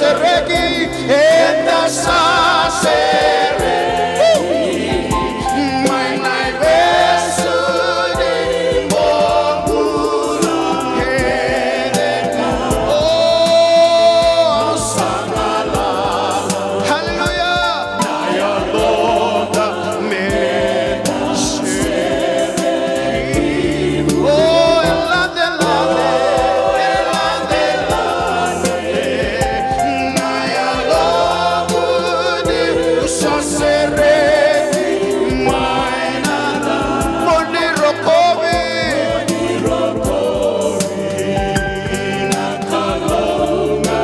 sasereki enda sasereki mainai besudi bongula hedeka oh sangala hallelujah naya loda me sereki oh elade naya lobudi sasereki mainana monirokobi nakalonga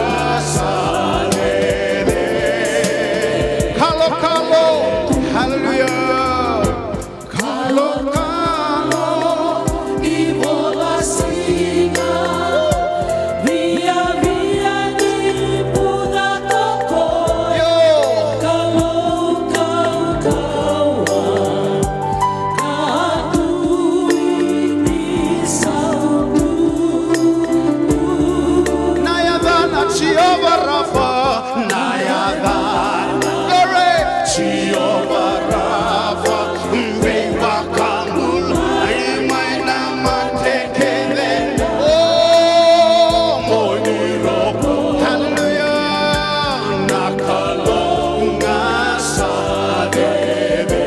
salede kalo kalo hallelujah kalo kalo Ibola singa via via di puda toko yo kalau kau katu ini saudu Nayadana Jehovah Rapha, Nayadana glory Jehovah Rapha, Mbewa Kangula, Imaina Mantekele, oh Moniroko, hallelujah, Nakalonga Sadebe,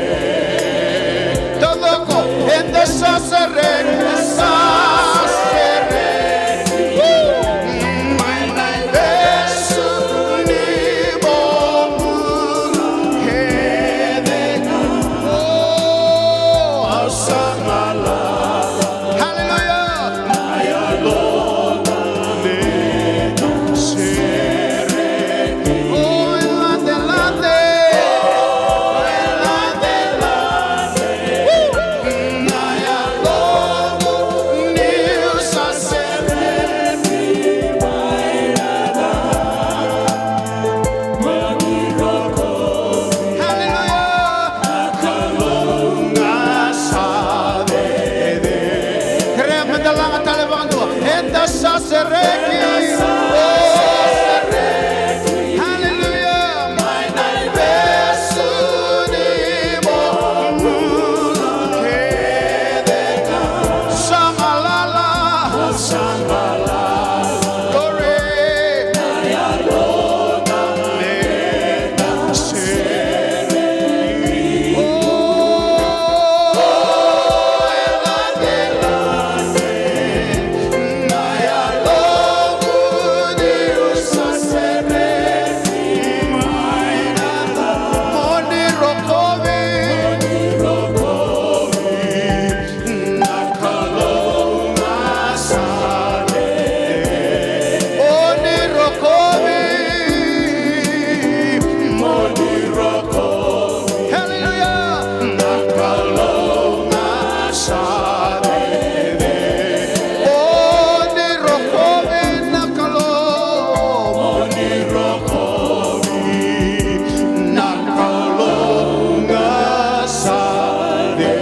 Todoko, en the sasereki, mainai besuni bongula hedeka oh asamala hallelujah naya loda me sereki oh elande naya loda new sasereki hallelujah nakalonga sadede kaya madalang talabangan dua enda sasereki hallelujah mainai besuni bongula hedeka samalala glory Mega sereki oh elande naya lobudi sasereki mainana monirokobi nakalonga sadede monirokobi hallelujah nakalonga sadede monirokobi nakalonga sadede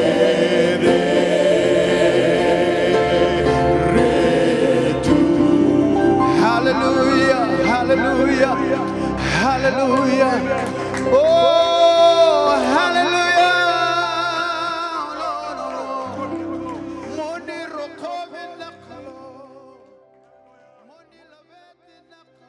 retu hallelujah hallelujah hallelujah oh